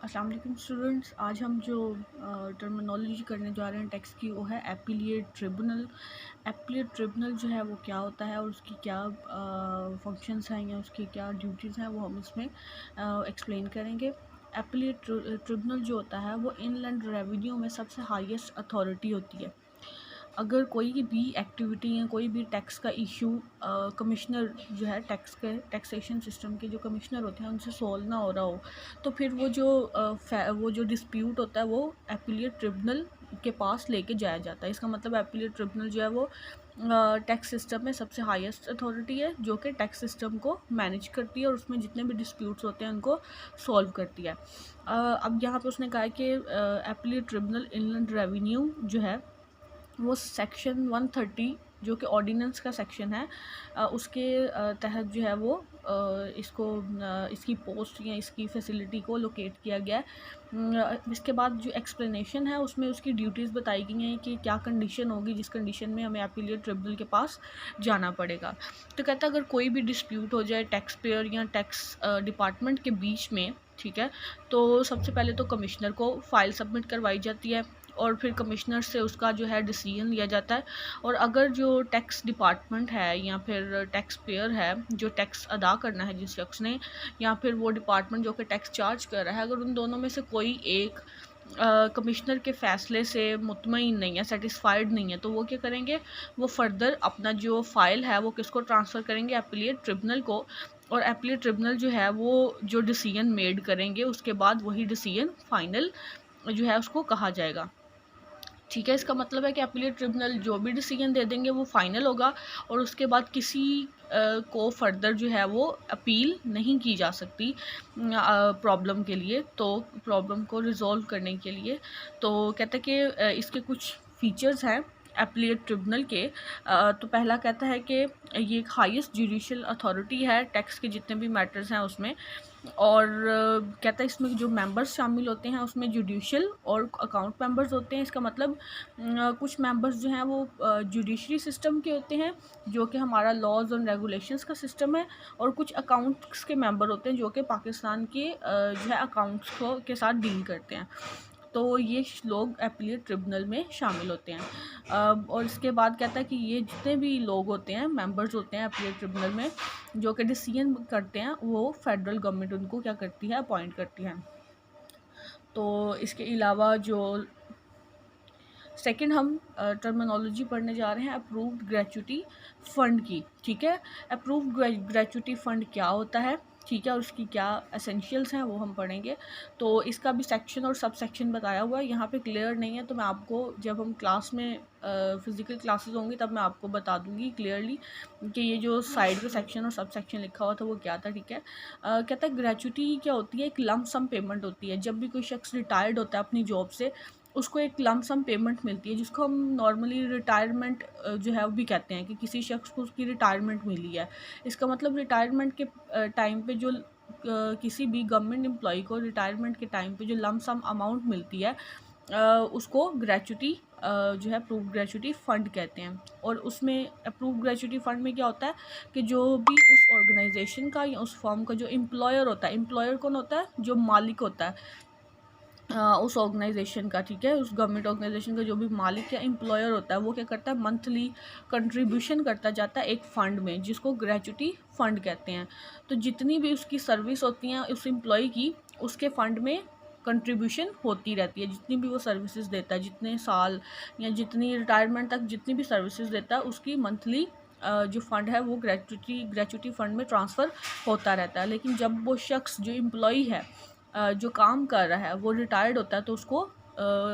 अस्सलाम वालेकुम स्टूडेंट्स। आज हम जो टर्मिनोलॉजी करने जा रहे हैं टैक्स की, वो है एपिलिएट ट्रिब्यूनल। एपिलिएट ट्रिब्यूनल जो है वो क्या होता है और उसकी क्या फंक्शंस हैं या उसकी क्या ड्यूटीज़ हैं, वो हम इसमें एक्सप्लेन करेंगे। एपिलिएट ट्रिब्यूनल जो होता है वो इनलैंड रेवेन्यू में सबसे हाईएस्ट अथॉरिटी होती है। अगर कोई भी एक्टिविटी या कोई भी टैक्स का इशू कमिश्नर जो है टैक्सेशन सिस्टम के जो कमिश्नर होते हैं उनसे सॉल्व ना हो रहा हो, तो फिर वो जो डिस्प्यूट होता है वो एपिलिएट ट्रिब्यूनल के पास लेके जाया जाता है। इसका मतलब एपिलिएट ट्रिब्यूनल जो है वो टैक्स सिस्टम में सबसे हाईएस्ट अथॉरिटी है जो कि टैक्स सिस्टम को मैनेज करती है और उसमें जितने भी डिस्प्यूट्स होते हैं उनको सॉल्व करती है। अब यहाँ पे उसने कहा है कि एपिलिएट ट्रिब्यूनल इनलैंड रेवेन्यू जो है वो सेक्शन 130 जो कि ऑर्डिनेंस का सेक्शन है, उसके तहत जो है वो इसकी पोस्ट या इसकी फैसिलिटी को लोकेट किया गया है। इसके बाद जो एक्सप्लेनेशन है उसमें उसकी ड्यूटीज़ बताई गई हैं कि क्या कंडीशन होगी जिस कंडीशन में हमें एपिलिएट ट्रिब्यूनल के पास जाना पड़ेगा। तो कहता है अगर कोई भी डिस्प्यूट हो जाए टैक्स पेयर या टैक्स डिपार्टमेंट के बीच में, ठीक है, तो सबसे पहले तो कमिश्नर को फ़ाइल सबमिट करवाई जाती है और फिर कमिश्नर से उसका जो है डिसीजन लिया जाता है। और अगर जो टैक्स डिपार्टमेंट है या फिर टैक्स पेयर है जो टैक्स अदा करना है जिस शख्स ने, या फिर वो डिपार्टमेंट जो कि टैक्स चार्ज कर रहा है, अगर उन दोनों में से कोई एक कमिश्नर के फ़ैसले से मुतमईन नहीं है, सेटिस्फाइड नहीं है, तो वो क्या करेंगे, वो फर्दर अपना जो फ़ाइल है वो किसको ट्रांसफ़र करेंगे, एपिलिएट ट्रिब्यूनल को। और एपिलिएट ट्रिब्यूनल जो है वो जो डिसीजन मेड करेंगे उसके बाद वही डिसीजन फाइनल जो है उसको कहा जाएगा। ठीक है, इसका मतलब है कि एपिलेट ट्रिब्यूनल जो भी डिसीजन दे देंगे वो फाइनल होगा और उसके बाद किसी को फर्दर जो है वो अपील नहीं की जा सकती प्रॉब्लम के लिए, तो प्रॉब्लम को रिजॉल्व करने के लिए। तो कहते हैं कि इसके कुछ फीचर्स हैं एपिलेट ट्रिब्यूनल के। तो पहला कहता है कि ये एक हाईएस्ट जुडिशियल अथॉरिटी है टैक्स के जितने भी मैटर्स हैं उसमें। और कहता है इसमें जो मेंबर्स शामिल होते हैं उसमें जुडिशियल और अकाउंट मेंबर्स होते हैं। इसका मतलब कुछ मेंबर्स जो हैं वो जुडिशरी सिस्टम के होते हैं जो कि हमारा लॉज और रेगुलेशंस का सिस्टम है, और कुछ अकाउंट्स के मेंबर होते हैं जो कि पाकिस्तान के जो है अकाउंट्स को के साथ डील करते हैं। तो ये लोग एपिलेट ट्रिब्यूनल में शामिल होते हैं। और इसके बाद कहता है कि ये जितने भी लोग होते हैं, मेंबर्स होते हैं एपिलेट ट्रिब्यूनल में, जो कि डिसीजन करते हैं, वो फेडरल गवर्नमेंट उनको क्या करती है, अपॉइंट करती है। तो इसके अलावा जो सेकंड हम टर्मिनोलॉजी पढ़ने जा रहे हैं अप्रूव्ड ग्रेचुटी फ़ंड की। ठीक है, अप्रूव्ड ग्रेचुटी फ़ंड क्या होता है, ठीक है, और उसकी क्या एसेंशियल्स हैं वो हम पढ़ेंगे। तो इसका भी सेक्शन और सब सेक्शन बताया हुआ है, यहाँ पे क्लियर नहीं है तो मैं आपको जब हम क्लास में फ़िज़िकल क्लासेस होंगी तब मैं आपको बता दूँगी क्लियरली कि ये जो साइड पे सेक्शन और सब सेक्शन लिखा हुआ था वो क्या था। ठीक है, कहता है ग्रेचुटी क्या होती है, एक लंप सम पेमेंट होती है। जब भी कोई शख्स रिटायर्ड होता है अपनी जॉब से, उसको एक लंप सम पेमेंट मिलती है जिसको हम नॉर्मली रिटायरमेंट जो है वो भी कहते हैं कि किसी शख्स को उसकी रिटायरमेंट मिली है। इसका मतलब रिटायरमेंट के टाइम पे जो किसी भी गवर्नमेंट एम्प्लॉय को रिटायरमेंट के टाइम पे जो लंप सम अमाउंट मिलती है उसको ग्रेचुटी जो है अप्रूव्ड ग्रेचुटी फ़ंड कहते हैं। और उसमें अप्रूव्ड ग्रेचुटी फ़ंड में क्या होता है कि जो भी उस ऑर्गेनाइजेशन का या उस फर्म का जो एम्प्लॉयर होता है, एम्प्लॉयर कौन होता है, जो मालिक होता है उस ऑर्गेनाइजेशन का, ठीक है, उस गवर्नमेंट ऑर्गेनाइजेशन का जो भी मालिक या एम्प्लॉयर होता है वो क्या करता है, मंथली कंट्रीब्यूशन करता जाता है एक फ़ंड में जिसको ग्रेचुटी फ़ंड कहते हैं। तो जितनी भी उसकी सर्विस होती हैं उस एम्प्लॉय की, उसके फ़ंड में कंट्रीब्यूशन होती रहती है। जितनी भी वो सर्विसेज देता है, जितने साल या जितनी रिटायरमेंट तक जितनी भी सर्विसेज देता है, उसकी मंथली जो फ़ंड है वो ग्रेचुटी फ़ंड में ट्रांसफ़र होता रहता है। लेकिन जब वो शख्स जो एम्प्लॉय है जो काम कर रहा है वो रिटायर्ड होता है तो उसको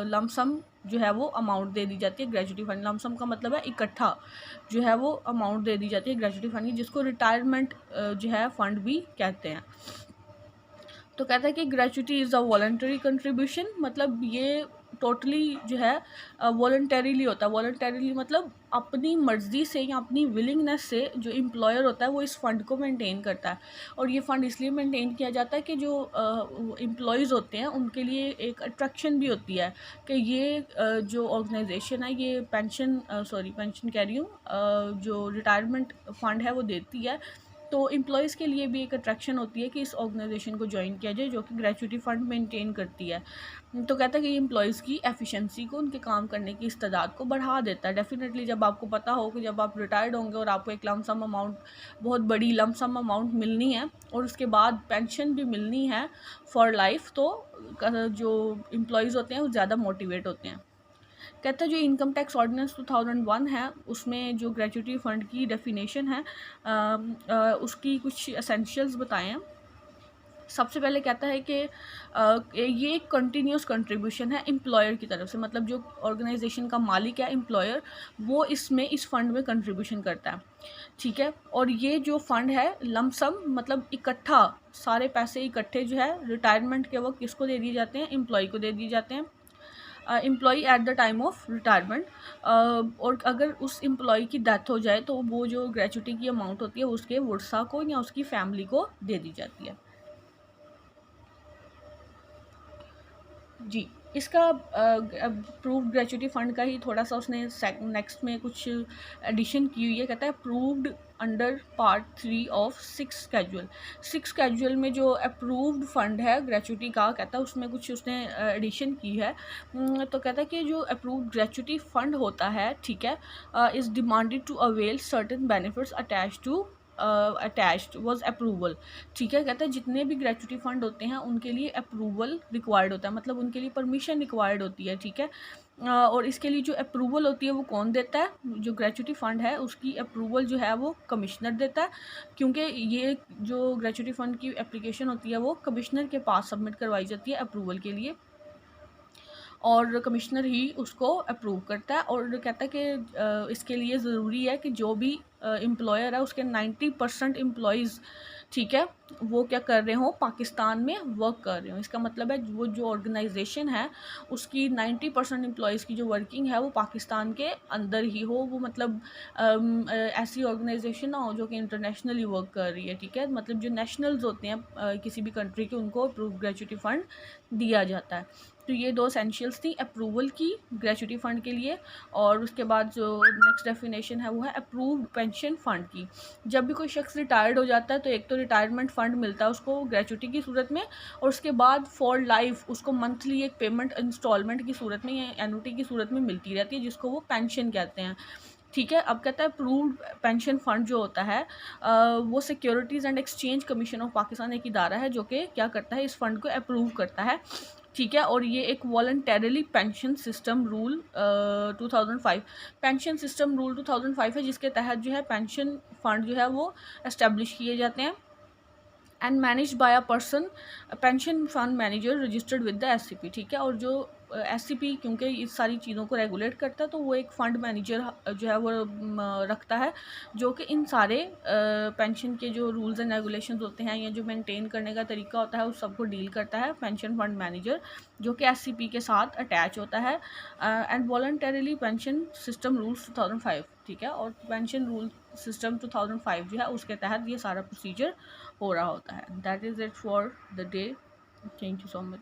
लंप सम जो है वो अमाउंट दे दी जाती है ग्रेचुटी फ़ंड। लंप सम का मतलब है इकट्ठा जो है वो अमाउंट दे दी जाती है ग्रेचुटी फ़ंड की, जिसको रिटायरमेंट जो है फ़ंड भी कहते हैं। तो कहता है कि gratuity is a voluntary contribution, मतलब ये टोटली जो है वॉलंटरीली होता है। वॉलंटरीली मतलब अपनी मर्ज़ी से या अपनी विलिंगनेस से जो एम्प्लॉयर होता है वो इस फ़ंड को मेंटेन करता है। और ये फ़ंड इसलिए मेंटेन किया जाता है कि जो एम्प्लॉयज़ होते हैं उनके लिए एक अट्रैक्शन भी होती है कि ये जो ऑर्गेनाइजेशन है ये पेंशन कह रही हूँ, जो रिटायरमेंट फ़ंड है वो देती है, तो एम्प्लॉयज़ के लिए भी एक अट्रैक्शन होती है कि इस ऑर्गेनाइजेशन को ज्वाइन किया जाए, जो कि ग्रेचुटी फ़ंड मेंटेन करती है। तो कहता है कि एम्प्लॉयज़ की एफिशिएंसी को, उनके काम करने की इस्तेदाद को बढ़ा देता है। डेफ़िनेटली जब आपको पता हो कि जब आप रिटायर्ड होंगे और आपको एक लम सम अमाउंट, बहुत बड़ी लम सम अमाउंट मिलनी है और उसके बाद पेंशन भी मिलनी है फॉर लाइफ, तो जो एम्प्लॉयज़ होते हैं वो ज़्यादा मोटिवेट होते हैं। कहता है जो इनकम टैक्स ऑर्डिनेंस 2001 है, उसमें जो ग्रेचुटी फ़ंड की डेफिनेशन है, उसकी कुछ एसेंशियल्स बताए हैं। सबसे पहले कहता है कि ये एक कंटिन्यूस कंट्रीब्यूशन है एम्प्लॉयर की तरफ से, मतलब जो ऑर्गेनाइजेशन का मालिक है एम्प्लॉयर, वो इसमें इस फंड में कंट्रीब्यूशन करता है, ठीक है। और ये जो फंड है लमसम, मतलब इकट्ठा सारे पैसे इकट्ठे जो है रिटायरमेंट के वक्त किसको दे दिए जाते हैं, एम्प्लॉय को दे दिए जाते हैं, employee at the time of retirement. और अगर उस एम्प्लॉई की डेथ हो जाए तो वो जो ग्रेचुटी की अमाउंट होती है उसके वर्सा को या उसकी फैमिली को दे दी जाती है। जी, इसका अप्रूव्ड ग्रेचुटी फ़ंड का ही थोड़ा सा उसने नेक्स्ट में कुछ एडिशन की हुई है। कहता है approved under part 3 of 6 schedule. 6 schedule में जो अप्रूव्ड फ़ंड है ग्रेचुटी का, कहता है उसमें कुछ उसने एडिशन की है। तो कहता है कि जो अप्रूव्ड ग्रेचुटी फ़ंड होता है, ठीक है, is demanded to avail certain benefits attached was approval, ठीक है। कहता है जितने भी ग्रेचुटी फ़ंड होते हैं उनके लिए अप्रूवल रिक्वायर्ड होता है, मतलब उनके लिए परमिशन रिक्वायर्ड होती है, ठीक है। और इसके लिए जो अप्रूवल होती है वो कौन देता है, जो ग्रेचुटी फ़ंड है उसकी अप्रूवल जो है वो कमिश्नर देता है, क्योंकि ये जो ग्रेचुटी फ़ंड की एप्लीकेशन होती है वो कमिश्नर के पास सबमिट करवाई जाती है अप्रूवल के लिए, और कमिश्नर ही उसको अप्रूव करता है। और कहता है कि इसके लिए ज़रूरी है कि जो भी एम्प्लॉयर है उसके 90% एम्प्लॉयज़, ठीक है, वो क्या कर रहे हो, पाकिस्तान में वर्क कर रहे हो। इसका मतलब है वो जो ऑर्गेनाइजेशन है उसकी 90% एम्प्लॉयज़ की जो वर्किंग है वो पाकिस्तान के अंदर ही हो। वो मतलब ऐसी ऑर्गेनाइजेशन ना हो जो कि इंटरनेशनली वर्क कर रही है, ठीक है। मतलब जो नेशनल्स होते हैं किसी भी कंट्री के, उनको अप्रूव ग्रेचुटी फ़ंड दिया जाता है। तो ये 2 एसेंशियल्स थी अप्रूवल की ग्रेचुटी फ़ंड के लिए। और उसके बाद जो नेक्स्ट डेफिनेशन है वो है अप्रूव्ड पेंशन फ़ंड की। जब भी कोई शख्स रिटायर्ड हो जाता है तो एक तो रिटायरमेंट फ़ंड मिलता है उसको ग्रेचुटी की सूरत में, और उसके बाद फॉर लाइफ उसको मंथली एक पेमेंट इंस्टॉलमेंट की सूरत में या एनुटी की सूरत में मिलती रहती है, जिसको वो पेंशन कहते हैं, ठीक है। अब कहता है अप्रूव्ड पेंशन फ़ंड जो होता है वो securities and exchange commission of Pakistan एक इदारा है जो कि क्या करता है, इस फ़ंड को अप्रूव करता है, ठीक है। और ये एक voluntarily pension system rule 2005 pension system rule 2005 है, जिसके तहत जो है पेंशन फ़ंड जो है वो एस्टेब्लिश किए जाते हैं and manage by a person pension fund manager registered with the SCP, ठीक है। और जो एससीपी क्योंकि इस सारी चीज़ों को रेगुलेट करता है तो वो एक फ़ंड मैनेजर जो है वो रखता है, जो कि इन सारे पेंशन के जो रूल्स एंड रेगुलेशंस होते हैं या जो मेंटेन करने का तरीका होता है उस सबको डील करता है पेंशन फंड मैनेजर, जो कि एससीपी के साथ अटैच होता है। And voluntarily pension system rules 2005, ठीक है। और पेंशन रूल सिस्टम 2005 जो है उसके तहत ये सारा प्रोसीजर हो रहा होता है। That is it for the day. Thank you so much.